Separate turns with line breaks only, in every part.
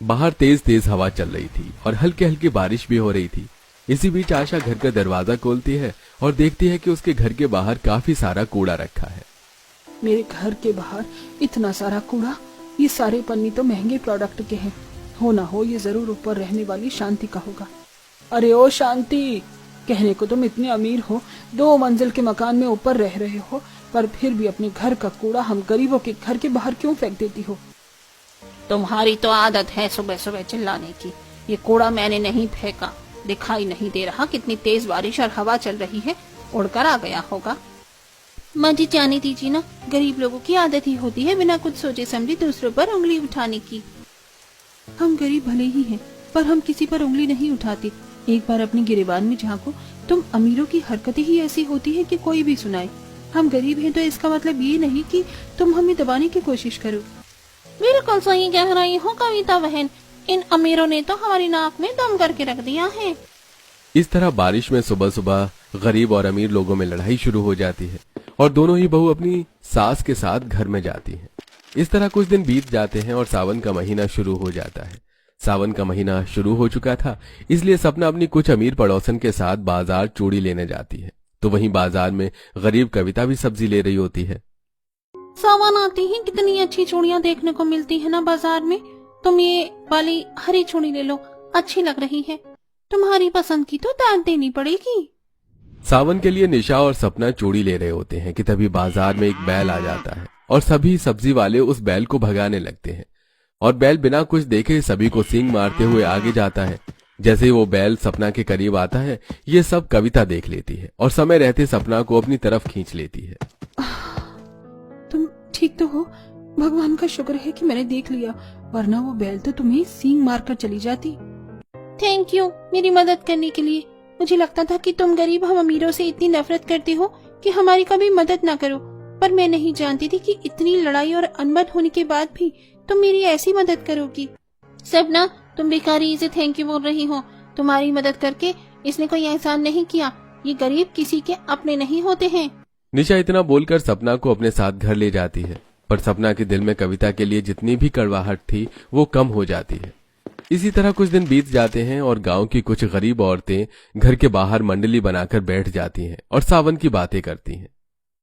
बाहर तेज तेज हवा चल रही थी और हल्की हल्की बारिश भी हो रही थी। इसी बीच आशा घर का दरवाजा खोलती है और देखती है कि उसके घर के बाहर काफी सारा कूड़ा रखा है।
मेरे घर के बाहर इतना सारा कूड़ा, ये सारे पन्नी तो महंगे प्रोडक्ट के हैं। हो ना हो ये जरूर ऊपर रहने वाली शांति का होगा। अरे ओ शांति, कहने को तुम इतने अमीर हो, 2 मंजिल के मकान में ऊपर रह रहे हो, पर फिर भी अपने घर का कूड़ा हम गरीबों के घर के बाहर क्यों फेंक देती हो?
तुम्हारी तो आदत है सुबह सुबह चिल्लाने की। ये कूड़ा मैंने नहीं फेंका, दिखाई नहीं दे रहा कितनी तेज बारिश और हवा चल रही है, उड़कर आ गया होगा। मुझे जाने दीजिए ना, गरीब लोगों की आदत ही होती है बिना कुछ सोचे समझे दूसरों पर उंगली उठाने की। हम गरीब भले ही हैं, पर हम किसी पर उंगली नहीं उठाते। एक बार अपनी गिरेबान में झांको, तुम अमीरों की हरकतें ही ऐसी होती है कि कोई भी सुनाए। हम गरीब हैं तो इसका मतलब ये नहीं कि तुम हमें दबाने की कोशिश करो। बिल्कुल सही कह रही हो कविता बहन, इन अमीरों ने तो हमारी नाक में दम करके रख दिया है।
इस तरह बारिश में सुबह सुबह गरीब और अमीर लोगों में लड़ाई शुरू हो जाती है और दोनों ही बहू अपनी सास के साथ घर में जाती हैं। इस तरह कुछ दिन बीत जाते हैं और सावन का महीना शुरू हो जाता है। सावन का महीना शुरू हो चुका था, इसलिए सपना अपनी कुछ अमीर पड़ोसन के साथ बाजार चूड़ी लेने जाती है। तो वहीं बाजार में गरीब कविता भी सब्जी ले रही होती है।
सावन आती ही कितनी अच्छी चूड़ियां देखने को मिलती है ना बाजार में। तुम ये वाली हरी चूड़ी ले लो, अच्छी लग रही है। तुम्हारी पसंद की तो दाद देनी पड़ेगी।
सावन के लिए निशा और सपना चूड़ी ले रहे होते हैं कि तभी बाजार में एक बैल आ जाता है और सभी सब्जी वाले उस बैल को भगाने लगते हैं और बैल बिना कुछ देखे सभी को सींग मारते हुए आगे जाता है। जैसे ही वो बैल सपना के करीब आता है, ये सब कविता देख लेती है और समय रहते सपना को अपनी तरफ खींच लेती है।
तुम ठीक तो हो? भगवान का शुक्र है कि मैंने देख लिया, वरना वो बैल तो तुम्हें सींग मारकर चली जाती।
थैंक यू मेरी मदद करने के लिए। मुझे लगता था कि तुम गरीब हम अमीरों से इतनी नफरत करते हो कि हमारी कभी मदद ना करो, पर मैं नहीं जानती थी कि इतनी लड़ाई और अनबन होने के बाद भी तुम मेरी ऐसी मदद करोगी। सपना, तुम बेकारी से थैंक यू बोल रही हो। तुम्हारी मदद करके इसने कोई एहसान नहीं किया। ये गरीब किसी के अपने नहीं होते हैं।
निशा इतना बोलकर सपना को अपने साथ घर ले जाती है, पर सपना के दिल में कविता के लिए जितनी भी कड़वाहट थी वो कम हो जाती है। इसी तरह कुछ दिन बीत जाते हैं और गांव की कुछ गरीब औरतें घर के बाहर मंडली बनाकर बैठ जाती हैं और सावन की बातें करती हैं।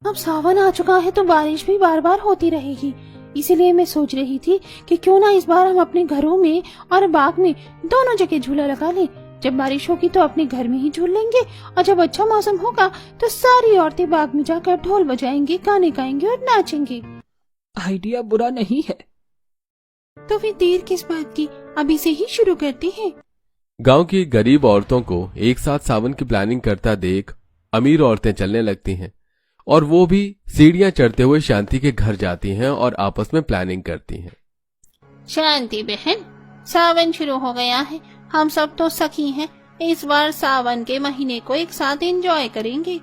अब सावन आ चुका है तो बारिश भी बार बार होती रहेगी, इसीलिए मैं सोच रही थी कि क्यों ना इस बार हम अपने घरों में और बाग में दोनों जगह झूला लगा लें। जब बारिश होगी तो अपने घर में ही झूल लेंगे और जब अच्छा मौसम होगा तो सारी औरतें बाग में जाकर ढोल बजाएंगी, गाने गाएंगे और नाचेंगे।
आइडिया बुरा नहीं है।
तो फिर देर किस बात की, अभी से ही शुरू करते हैं।
गांव की गरीब औरतों को एक साथ सावन की प्लानिंग करता देख अमीर औरतें चलने लगती हैं और वो भी सीढ़ियां चढ़ते हुए शांति के घर जाती हैं और आपस में प्लानिंग करती हैं।
शांति बहन, सावन शुरू हो गया है, हम सब तो सखी हैं। इस बार सावन के महीने को एक साथ एंजॉय करेंगे।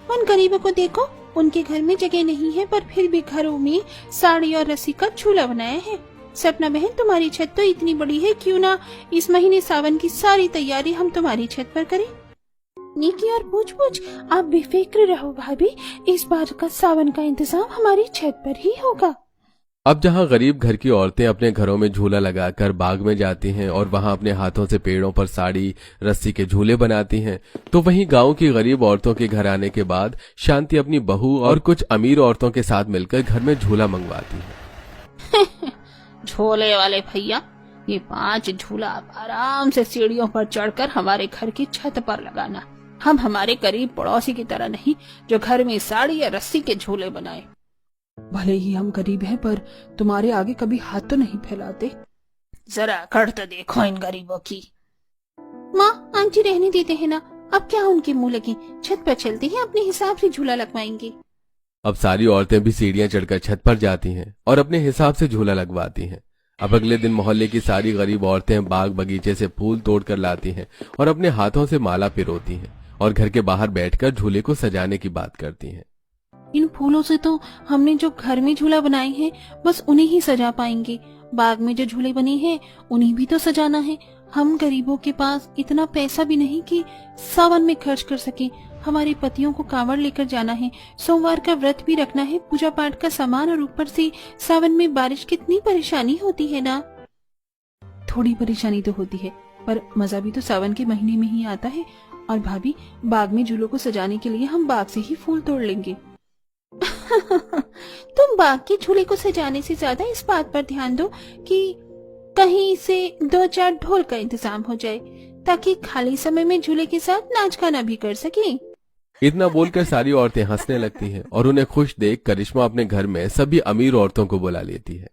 उन गरीबों को देखो, उनके घर में जगह नहीं है पर फिर भी घरों में साड़ी और रस्सी का झूला बनाया है। सपना बहन, तुम्हारी छत तो इतनी बड़ी है, क्यों ना इस महीने सावन की सारी तैयारी हम तुम्हारी छत पर करें। निकी और पूछ आप बेफिक्र रहो भाभी, इस बार का सावन का इंतजाम हमारी छत पर ही होगा।
अब जहां गरीब घर की औरतें अपने घरों में झूला लगाकर बाग में जाती हैं और वहां अपने हाथों से पेड़ों पर साड़ी रस्सी के झूले बनाती हैं, तो वहीं गांव की गरीब औरतों के घर आने के बाद शांति अपनी बहू और कुछ अमीर औरतों के साथ मिलकर घर में झूला मंगवाती है।
झोले वाले भैया, ये 5 झूला आप आराम से सीढ़ियों पर चढ़कर हमारे घर की छत पर लगाना। हम हमारे करीब पड़ोसी की तरह नहीं जो घर में साड़ी या रस्सी के झूले बनाए।
भले ही हम गरीब हैं पर तुम्हारे आगे कभी हाथ तो नहीं फैलाते।
जरा कर तो देखो इन गरीबों की। माँ, आंटी रहने देते हैं ना, अब क्या उनके मुंह लगी, छत पर चलते हैं, अपने हिसाब से झूला लगवाएंगे।
अब सारी औरतें भी सीढ़ियां चढ़कर छत पर जाती हैं और अपने हिसाब से झूला लगवाती हैं। अब अगले दिन मोहल्ले की सारी गरीब औरतें बाग बगीचे से फूल तोड़कर लाती हैं और अपने हाथों से माला पिरोती हैं और घर के बाहर बैठकर झूले को सजाने की बात करती हैं।
इन फूलों से तो हमने जो घर में झूला बनाए हैं बस उन्हें ही सजा पाएंगे। बाग में जो झूले बने हैं उन्हें भी तो सजाना है। हम गरीबों के पास इतना पैसा भी नहीं कि सावन में खर्च कर सके। हमारे पतियों को कांवड़ लेकर जाना है, सोमवार का व्रत भी रखना है, पूजा पाठ का सामान, और ऊपर से सावन में बारिश कितनी परेशानी होती है ना।
थोड़ी परेशानी तो होती है, पर मजा भी तो सावन के महीने में ही आता है। और भाभी, बाग में झूलों को सजाने के लिए हम बाग से ही फूल तोड़ लेंगे।
तुम बाग के झूले को सजाने से ज्यादा इस बात पर ध्यान दो कि कहीं से 2-4 ढोल का इंतजाम हो जाए, ताकि खाली समय में झूले के साथ नाच गाना भी कर सके।
इतना बोलकर सारी औरतें हंसने लगती हैं और उन्हें खुश देख करिश्मा अपने घर में सभी अमीर औरतों को बुला लेती है।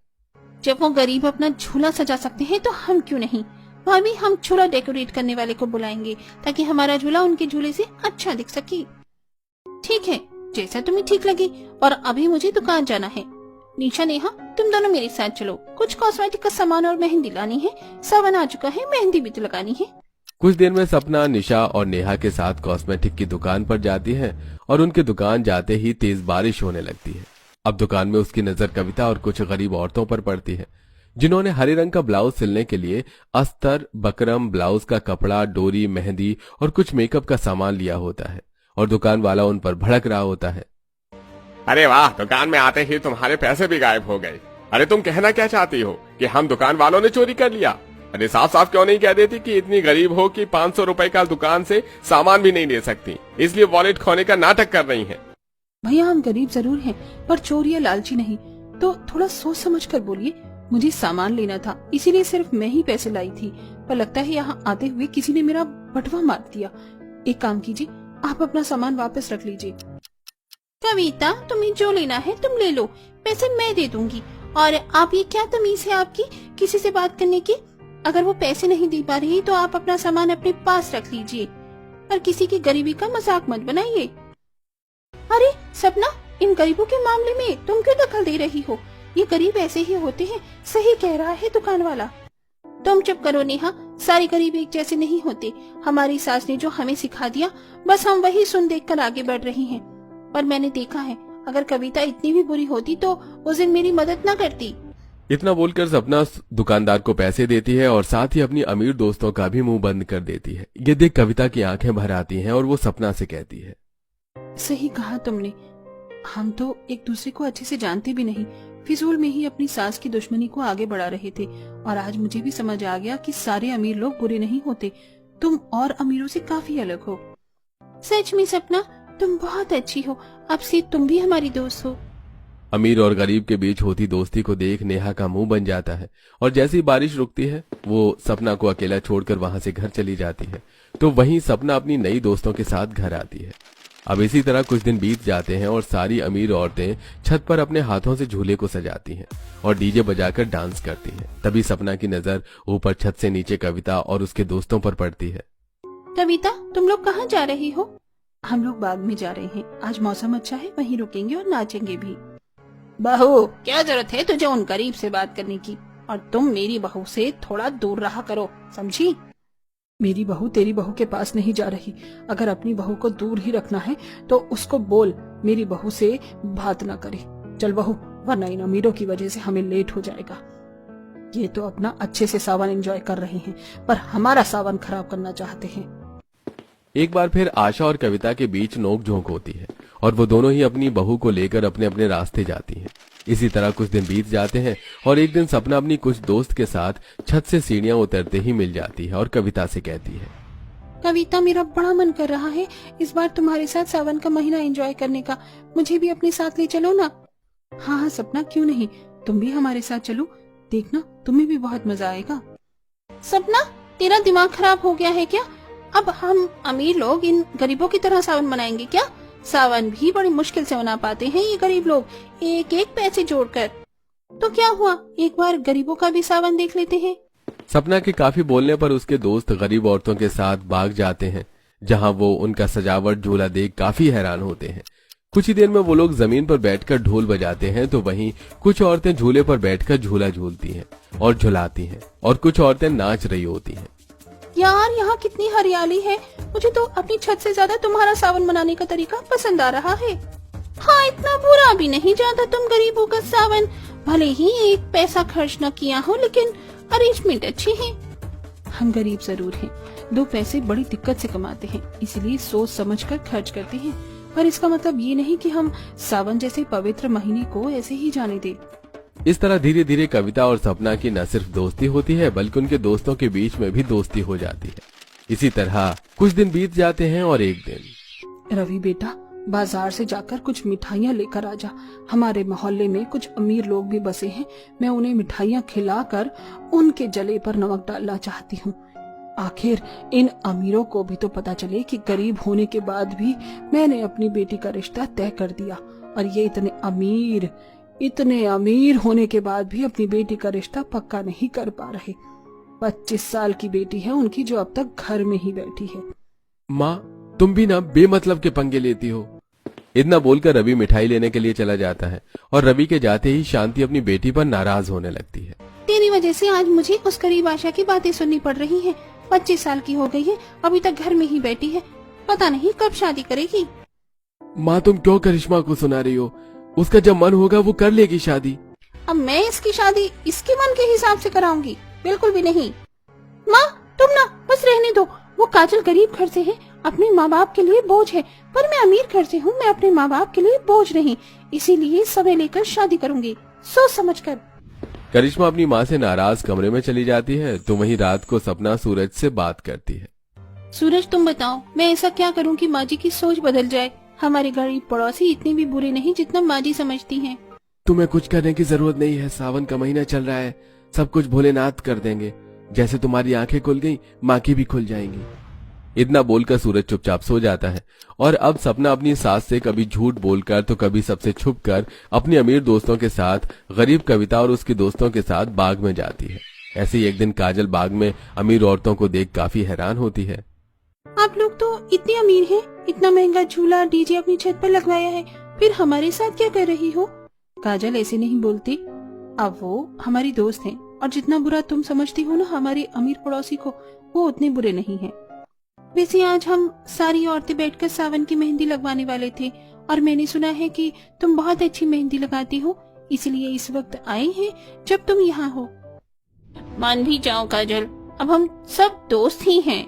जब वो गरीब अपना झूला सजा सकते हैं तो हम क्यों नहीं। भाभी, हम झूला डेकोरेट करने वाले को बुलाएंगे ताकि हमारा झूला उनके झूले से अच्छा दिख सके। ठीक है, जैसा तुम्हें ठीक लगे। और अभी मुझे दुकान जाना है। निशा, नेहा, तुम दोनों मेरे साथ चलो। कुछ कॉस्मेटिक का सामान और मेहंदी लानी है। सावन आ चुका है, मेहंदी भी तो लगानी है।
कुछ देर में सपना निशा और नेहा के साथ कॉस्मेटिक की दुकान पर जाती है और उनकी दुकान जाते ही तेज बारिश होने लगती है। अब दुकान में उसकी नजर कविता और कुछ गरीब औरतों पर पड़ती है, जिन्होंने हरे रंग का ब्लाउज सिलने के लिए अस्तर, बकरम, ब्लाउज का कपड़ा, डोरी, मेहंदी और कुछ मेकअप का सामान लिया होता है। और दुकान वाला उन पर भड़क रहा होता है।
अरे वाह, दुकान में आते ही तुम्हारे पैसे भी गायब हो गए। अरे तुम कहना क्या चाहती हो कि हम दुकान वालों ने चोरी कर लिया? अरे साफ साफ क्यों नहीं कह देती कि इतनी गरीब हो कि 500 रुपए का दुकान से सामान भी नहीं ले सकती, इसलिए वॉलेट खोने का नाटक कर रही हैं।
भैया, हम गरीब जरूर हैं, पर चोर या लालची नहीं, तो थोड़ा सोच समझ कर बोलिए। मुझे सामान लेना था, इसीलिए सिर्फ मैं ही पैसे लाई थी, पर लगता है यहाँ आते हुए किसी ने मेरा बटवा मार दिया। एक काम कीजिए, आप अपना सामान वापस रख लीजिए।
कविता, तुम्हें जो लेना है तुम ले लो, पैसे मैं दे दूंगी। और आप, ये क्या तमीज है आपकी किसी से बात करने की? अगर वो पैसे नहीं दे पा रही तो आप अपना सामान अपने पास रख लीजिए, और किसी की गरीबी का मजाक मत बनाइए। अरे सपना, इन गरीबों के मामले में तुम क्यों दखल दे रही हो? ये गरीब ऐसे ही होते हैं, सही कह रहा है दुकान वाला। तुम चुप करो नेहा, सारे गरीब एक जैसे नहीं होते। हमारी सास ने जो हमें सिखा दिया, बस हम वही सुन देखकर आगे बढ़ रही हैं। पर मैंने देखा है, अगर कविता इतनी भी बुरी होती तो उस दिन मेरी मदद न करती।
इतना बोलकर सपना दुकानदार को पैसे देती है और साथ ही अपनी अमीर दोस्तों का भी मुंह बंद कर देती है। ये देख कविता की आंखें भर आती हैं और वो सपना से कहती है,
सही कहा तुमने, हम तो एक दूसरे को अच्छे से जानते भी नहीं, फिजूल में ही अपनी सास की दुश्मनी को आगे बढ़ा रहे थे। और आज मुझे भी समझ आ गया कि सारे अमीर लोग बुरे नहीं होते, तुम और अमीरों से काफी अलग हो।
सच में सपना, तुम बहुत अच्छी हो, अब से तुम भी हमारी दोस्त हो।
अमीर और गरीब के बीच होती दोस्ती को देख नेहा का मुंह बन जाता है और जैसे ही बारिश रुकती है वो सपना को अकेला छोड़कर वहां से घर चली जाती है। तो वहीं सपना अपनी नई दोस्तों के साथ घर आती है। अब इसी तरह कुछ दिन बीत जाते हैं और सारी अमीर औरतें छत पर अपने हाथों से झूले को सजाती हैं और डीजे बजाकर डांस करती हैं। तभी सपना की नजर ऊपर छत से नीचे कविता और उसके दोस्तों पर पड़ती है।
कविता, तुम लोग कहाँ जा रही हो?
हम लोग बाग में जा रहे हैं, आज मौसम अच्छा है, वहीं रुकेंगे और नाचेंगे भी।
बहू, क्या जरूरत है तुझे उन गरीब से बात करने की? और तुम मेरी बहू से थोड़ा दूर रहा करो, समझी?
मेरी बहू तेरी बहू के पास नहीं जा रही। अगर अपनी बहू को दूर ही रखना है तो उसको बोल मेरी बहू से बात ना करे। चल बहू, वरना इन अमीरों की वजह से हमें लेट हो जाएगा। ये तो अपना अच्छे से सावन एंजॉय कर रहे हैं, पर हमारा सावन खराब करना चाहते हैं।
एक बार फिर आशा और कविता के बीच नोक-झोंक होती है और वो दोनों ही अपनी बहू को लेकर अपने अपने रास्ते जाती हैं। इसी तरह कुछ दिन बीत जाते हैं और एक दिन सपना अपनी कुछ दोस्त के साथ छत से सीढ़ियां उतरते ही मिल जाती है और कविता से कहती है,
कविता, मेरा बड़ा मन कर रहा है इस बार तुम्हारे साथ सावन का महीना एंजॉय करने का, मुझे भी अपने साथ ले चलो ना।
हाँ हाँ सपना, क्यों नहीं, तुम भी हमारे साथ चलो, देखना तुम्हें भी बहुत मजा आएगा।
सपना, तेरा दिमाग खराब हो गया है क्या? अब हम अमीर लोग इन गरीबों की तरह सावन मनाएंगे क्या? सावन भी बड़ी मुश्किल से मना पाते हैं ये गरीब लोग, एक एक पैसे जोड़कर। तो क्या हुआ, एक बार गरीबों का भी सावन देख लेते हैं।
सपना के काफी बोलने पर उसके दोस्त गरीब औरतों के साथ बाग जाते हैं, जहां वो उनका सजावट झूला देख काफी हैरान होते हैं। कुछ ही देर में वो लोग जमीन पर बैठकर ढोल बजाते हैं, तो वहीं कुछ औरतें झूले पर बैठकर झूला झूलती हैं और झुलाती हैं और कुछ औरतें नाच रही होती हैं।
यार, यहाँ कितनी हरियाली है, मुझे तो अपनी छत से ज्यादा तुम्हारा सावन मनाने का तरीका पसंद आ रहा है। हाँ, इतना बुरा भी नहीं जाता तुम गरीबों का सावन, भले ही एक पैसा खर्च न किया हो, लेकिन अरेंजमेंट अच्छी है।
हम गरीब जरूर हैं, 2 पैसे बड़ी दिक्कत से कमाते हैं, इसलिए सोच समझ कर खर्च करते हैं, पर इसका मतलब ये नहीं कि हम सावन जैसे पवित्र महीने को ऐसे ही जाने दें।
इस तरह धीरे धीरे कविता और सपना की न सिर्फ दोस्ती होती है बल्कि उनके दोस्तों के बीच में भी दोस्ती हो जाती है। इसी तरह कुछ दिन बीत जाते हैं और एक दिन,
रवि बेटा, बाजार से जाकर कुछ मिठाइयाँ लेकर आ जा। हमारे मोहल्ले में कुछ अमीर लोग भी बसे हैं। मैं उन्हें मिठाइयाँ खिलाकर उनके जले पर नमक डालना चाहती हूँ। आखिर इन अमीरों को भी तो पता चले कि गरीब होने के बाद भी मैंने अपनी बेटी का रिश्ता तय कर दिया, और ये इतने अमीर होने के बाद भी अपनी बेटी का रिश्ता पक्का नहीं कर पा रहे। 25 साल की बेटी है उनकी, जो अब तक घर में ही बैठी है।
माँ, तुम भी ना बेमतलब के पंगे लेती हो। इतना बोलकर रवि मिठाई लेने के लिए चला जाता है और रवि के जाते ही शांति अपनी बेटी पर नाराज होने लगती है।
तेरी वजह से आज मुझे उस गरीब आशा की बातें सुननी पड़ रही हैं। 25 साल की हो गई है, अभी तक घर में ही बैठी है, पता नहीं कब शादी करेगी।
माँ, तुम क्यों करिश्मा को सुना रही हो? उसका जब मन होगा वो कर लेगी शादी।
अब मैं इसकी शादी इसके मन के हिसाब से कराऊंगी? बिल्कुल भी नहीं। माँ, तुम ना बस रहने दो। वो काजल गरीब घर से है, अपने माँ बाप के लिए बोझ है, पर मैं अमीर घर से हूँ, मैं अपने माँ बाप के लिए बोझ नहीं, इसीलिए समय लेकर शादी करूंगी, सोच समझ कर।
करिश्मा अपनी माँ से नाराज कमरे में चली जाती है तो वहीं रात को सपना सूरज से बात करती है।
सूरज, तुम बताओ मैं ऐसा क्या करूं कि माँ जी की सोच बदल जाए? हमारे गरीब पड़ोसी इतने भी बुरे नहीं जितना माँ जी समझती हैं।
तुम्हें कुछ करने की जरूरत नहीं है, सावन का महीना चल रहा है, सब कुछ भोलेनाथ कर देंगे। जैसे तुम्हारी आंखें खुल गई, माँ की भी खुल जाएंगी। इतना बोलकर सूरज चुपचाप सो जाता है और अब सपना अपनी सास से कभी झूठ बोलकर तो कभी सबसे छुपकर अपने अमीर दोस्तों के साथ गरीब कविता और उसके दोस्तों के साथ बाग में जाती है। ऐसे ही एक दिन काजल बाग में अमीर औरतों को देख काफी हैरान होती है।
आप लोग तो इतने अमीर हैं, इतना महंगा झूला डीजे अपनी छत पर लगवाया है, फिर हमारे साथ क्या कर रही हो? काजल ऐसे नहीं बोलती, अब वो हमारी दोस्त हैं, और जितना बुरा तुम समझती हो ना हमारे अमीर पड़ोसी को, वो उतने बुरे नहीं हैं। वैसे आज हम सारी औरतें बैठकर सावन की मेहंदी लगवाने वाले थे, और मैंने सुना है कि तुम बहुत अच्छी मेहंदी लगाती हो, इसलिए इस वक्त आए हैं जब तुम यहाँ हो। मान भी जाओ काजल, अब हम सब दोस्त ही हैं।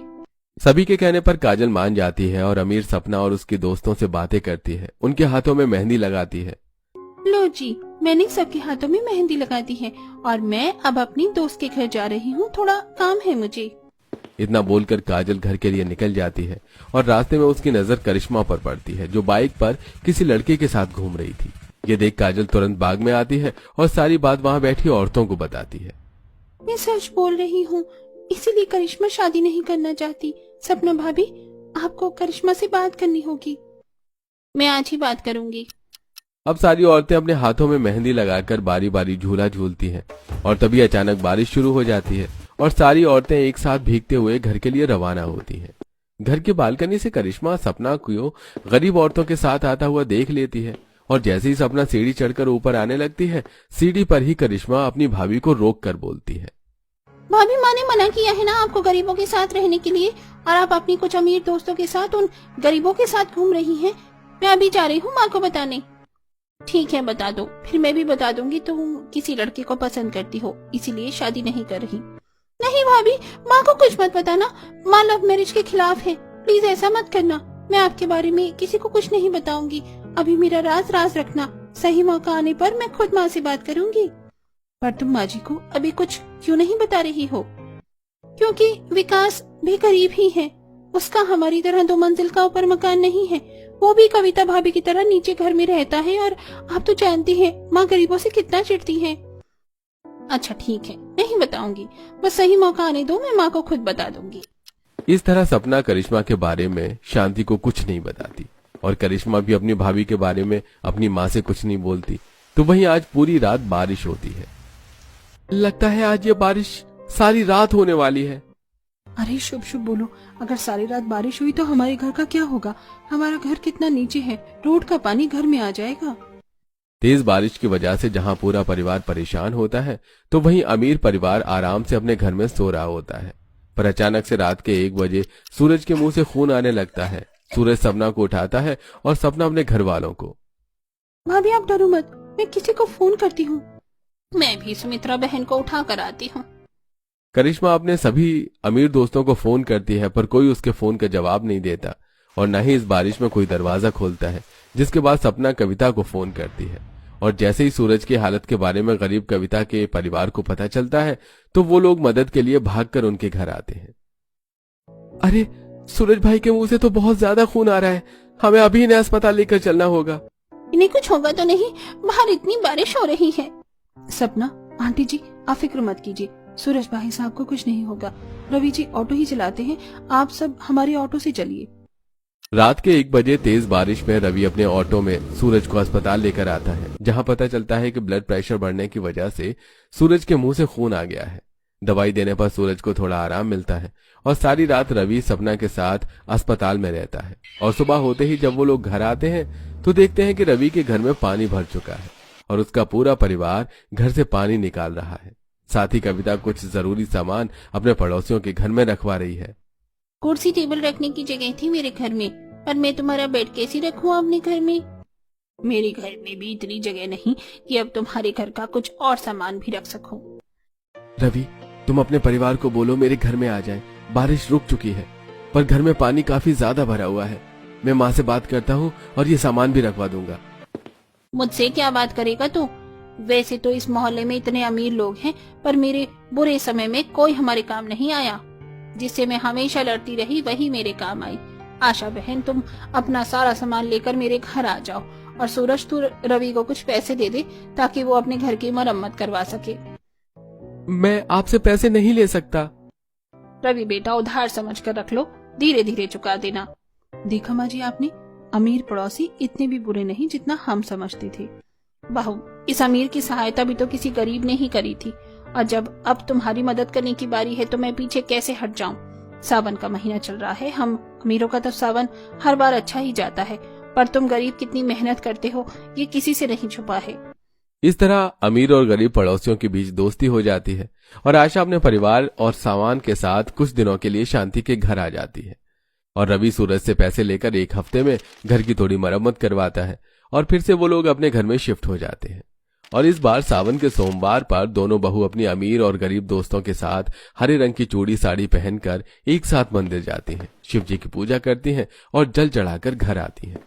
सभी के कहने पर काजल मान जाती है और अमीर सपना और उसके दोस्तों से बातें करती है, उनके हाथों में मेहंदी लगाती है।
लो जी, मैंने सबके हाथों में मेहंदी लगा दी है और मैं अब अपनी दोस्त के घर जा रही हूँ, थोड़ा काम है मुझे।
इतना बोलकर काजल घर के लिए निकल जाती है और रास्ते में उसकी नजर करिश्मा पर पड़ती है, जो बाइक पर किसी लड़के के साथ घूम रही थी। ये देख काजल तुरंत बाग में आती है और सारी बात वहाँ बैठी औरतों को बताती है।
मैं सच बोल रही हूँ, इसीलिए करिश्मा शादी नहीं करना चाहती। सपना भाभी, आपको करिश्मा से बात करनी होगी। मैं आज ही बात करूंगी।
अब सारी औरतें अपने हाथों में मेहंदी लगाकर बारी बारी झूला झूलती हैं और तभी अचानक बारिश शुरू हो जाती है और सारी औरतें एक साथ भीगते हुए घर के लिए रवाना होती हैं। घर की बालकनी से करिश्मा सपना को गरीब औरतों के साथ आता हुआ देख लेती है और जैसे ही सपना सीढ़ी चढ़कर ऊपर आने लगती है, सीढ़ी पर ही करिश्मा अपनी भाभी को रोक कर बोलती है।
भाभी, माँ ने मना किया है ना आपको गरीबों के साथ रहने के लिए, और आप अपनी कुछ अमीर दोस्तों के साथ उन गरीबों के साथ घूम रही हैं। मैं अभी जा रही हूँ माँ को बताने। ठीक है, बता दो, फिर मैं भी बता दूंगी तुम किसी लड़के को पसंद करती हो, इसीलिए शादी नहीं कर रही। नहीं भाभी, माँ को कुछ मत बताना, माँ लव मैरिज के खिलाफ है, प्लीज ऐसा मत करना। मैं आपके बारे में किसी को कुछ नहीं बताऊंगी, अभी मेरा राज राज रखना। सही मौका आने पर मैं खुद माँ से बात करूंगी। पर तुम माँ जी को अभी कुछ क्यों नहीं बता रही हो? क्योंकि विकास भी गरीब ही है, उसका हमारी तरह 2 मंजिल का ऊपर मकान नहीं है, वो भी कविता भाभी की तरह नीचे घर में रहता है, और आप तो जानती हैं माँ गरीबों से कितना चिढ़ती है। अच्छा ठीक है, नहीं बताऊंगी, बस सही मौका आने दो, मैं माँ को खुद बता दूंगी।
इस तरह सपना करिश्मा के बारे में शांति को कुछ नहीं बताती और करिश्मा भी अपनी भाभी के बारे में अपनी माँ से कुछ नहीं बोलती। तो वहीं आज पूरी रात बारिश होती है। लगता है आज ये बारिश सारी रात होने वाली है।
अरे शुभ शुभ बोलो, अगर सारी रात बारिश हुई तो हमारे घर का क्या होगा? हमारा घर कितना नीचे है, रोड का पानी घर में आ जाएगा।
तेज बारिश की वजह से जहां पूरा परिवार परेशान होता है तो वहीं अमीर परिवार आराम से अपने घर में सो रहा होता है। पर अचानक से रात के 1 बजे सूरज के मुंह से खून आने लगता है। सूरज सपना को उठाता है और सपना अपने घर वालों को।
भाभी आप डरो मत, मैं किसी को फोन करती हूँ। मैं भी सुमित्रा बहन को उठा कर आती हूँ।
करिश्मा अपने सभी अमीर दोस्तों को फोन करती है पर कोई उसके फोन का जवाब नहीं देता और न ही इस बारिश में कोई दरवाजा खोलता है। जिसके बाद सपना कविता को फोन करती है और जैसे ही सूरज की हालत के बारे में गरीब कविता के परिवार को पता चलता है तो वो लोग मदद के लिए भागकर उनके घर आते हैं। अरे, सूरज भाई के मुंह से तो बहुत ज्यादा खून आ रहा है, हमें अभी इन्हें अस्पताल लेकर चलना होगा।
इन्हें कुछ होगा तो नहीं? बाहर इतनी बारिश हो रही है।
सपना, आंटी जी आप फिक्र मत कीजिए, सूरज भाई साहब को कुछ नहीं होगा। रवि जी ऑटो ही चलाते हैं, आप सब हमारे ऑटो से चलिए।
रात के 1 बजे तेज बारिश में रवि अपने ऑटो में सूरज को अस्पताल लेकर आता है, जहां पता चलता है कि ब्लड प्रेशर बढ़ने की वजह से सूरज के मुंह से खून आ गया है। दवाई देने पर सूरज को थोड़ा आराम मिलता है और सारी रात रवि सपना के साथ अस्पताल में रहता है। और सुबह होते ही जब वो लोग घर आते हैं तो देखते हैं कि रवि के घर में पानी भर चुका है और उसका पूरा परिवार घर से पानी निकाल रहा है। साथ ही कविता कुछ जरूरी सामान अपने पड़ोसियों के घर में रखवा रही है।
कुर्सी टेबल रखने की जगह थी मेरे घर में, पर मैं तुम्हारा बेड कैसे रखूं अपने घर में? मेरे घर में भी इतनी जगह नहीं कि अब तुम्हारे घर का कुछ और सामान भी रख सकूं।
रवि, तुम अपने परिवार को बोलो मेरे घर में आ जाए। बारिश रुक चुकी है पर घर में पानी काफी ज्यादा भरा हुआ है। मैं माँ से बात करता हूँ और ये सामान भी रखवा दूंगा।
मुझसे क्या बात करेगा तू? वैसे तो इस मोहल्ले में इतने अमीर लोग हैं, पर मेरे बुरे समय में कोई हमारे काम नहीं आया। जिससे मैं हमेशा लड़ती रही वही मेरे काम आई। आशा बहन, तुम अपना सारा सामान लेकर मेरे घर आ जाओ और सूरज तू रवि को कुछ पैसे दे दे ताकि वो अपने घर की मरम्मत करवा सके।
मैं आपसे पैसे नहीं ले सकता।
रवि बेटा, उधार समझ कर रख लो, धीरे धीरे चुका देना।
देखा माँ जी आपने, अमीर पड़ोसी इतने भी बुरे नहीं जितना हम समझते थे।
बहू, इस अमीर की सहायता भी तो किसी गरीब ने ही करी थी, और जब अब तुम्हारी मदद करने की बारी है तो मैं पीछे कैसे हट जाऊं? सावन का महीना चल रहा है, हम अमीरों का तो सावन हर बार अच्छा ही जाता है, पर तुम गरीब कितनी मेहनत करते हो ये किसी से नहीं छुपा है।
इस तरह अमीर और गरीब पड़ोसियों के बीच दोस्ती हो जाती है और आशा अपने परिवार और सामान के साथ कुछ दिनों के लिए शांति के घर आ जाती है। और रवि सूरज से पैसे लेकर 1 हफ्ते में घर की थोड़ी मरम्मत करवाता है और फिर से वो लोग अपने घर में शिफ्ट हो जाते हैं। और इस बार सावन के सोमवार पर दोनों बहू अपनी अमीर और गरीब दोस्तों के साथ हरे रंग की चूड़ी साड़ी पहनकर एक साथ मंदिर जाती हैं, शिव जी की पूजा करती हैं और जल चढ़ाकर घर आती हैं।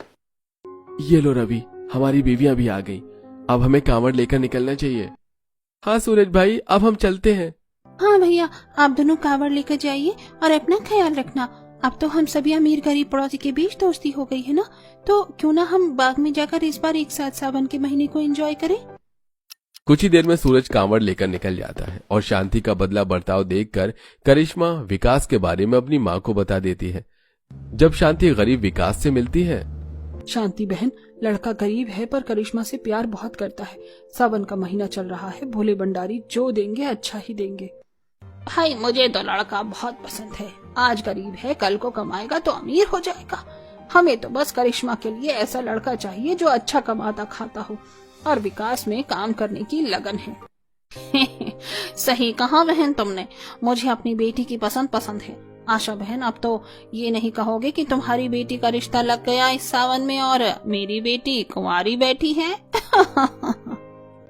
ये लो रवि, हमारी बीवियां भी आ गई, अब हमें कांवड़ लेकर निकलना चाहिए। हाँ सूरज भाई, अब हम चलते हैं।
हाँ भैया, आप दोनों कांवड़ लेकर जाइए और अपना ख्याल रखना। अब तो हम सभी अमीर गरीब पड़ोसी के बीच दोस्ती हो गई है ना, तो क्यों ना हम बाग में जाकर इस बार एक साथ सावन के महीने को एंजॉय करें।
कुछ ही देर में सूरज कांवड़ लेकर निकल जाता है और शांति का बदला बर्ताव देखकर करिश्मा विकास के बारे में अपनी माँ को बता देती है। जब शांति गरीब विकास से मिलती है,
शांति बहन, लड़का गरीब है पर करिश्मा से प्यार बहुत करता है। सावन का महीना चल रहा है, भोले भंडारी जो देंगे अच्छा ही देंगे।
भाई, मुझे तो लड़का बहुत पसंद है। आज गरीब है, कल को कमाएगा तो अमीर हो जाएगा। हमें तो बस करिश्मा के लिए ऐसा लड़का चाहिए जो अच्छा कमाता खाता हो और विकास में काम करने की लगन है। सही कहा बहन तुमने, मुझे अपनी बेटी की पसंद है। आशा बहन, अब तो ये नहीं कहोगे कि तुम्हारी बेटी का रिश्ता लग गया इस सावन में और मेरी बेटी कुंवारी बैठी है।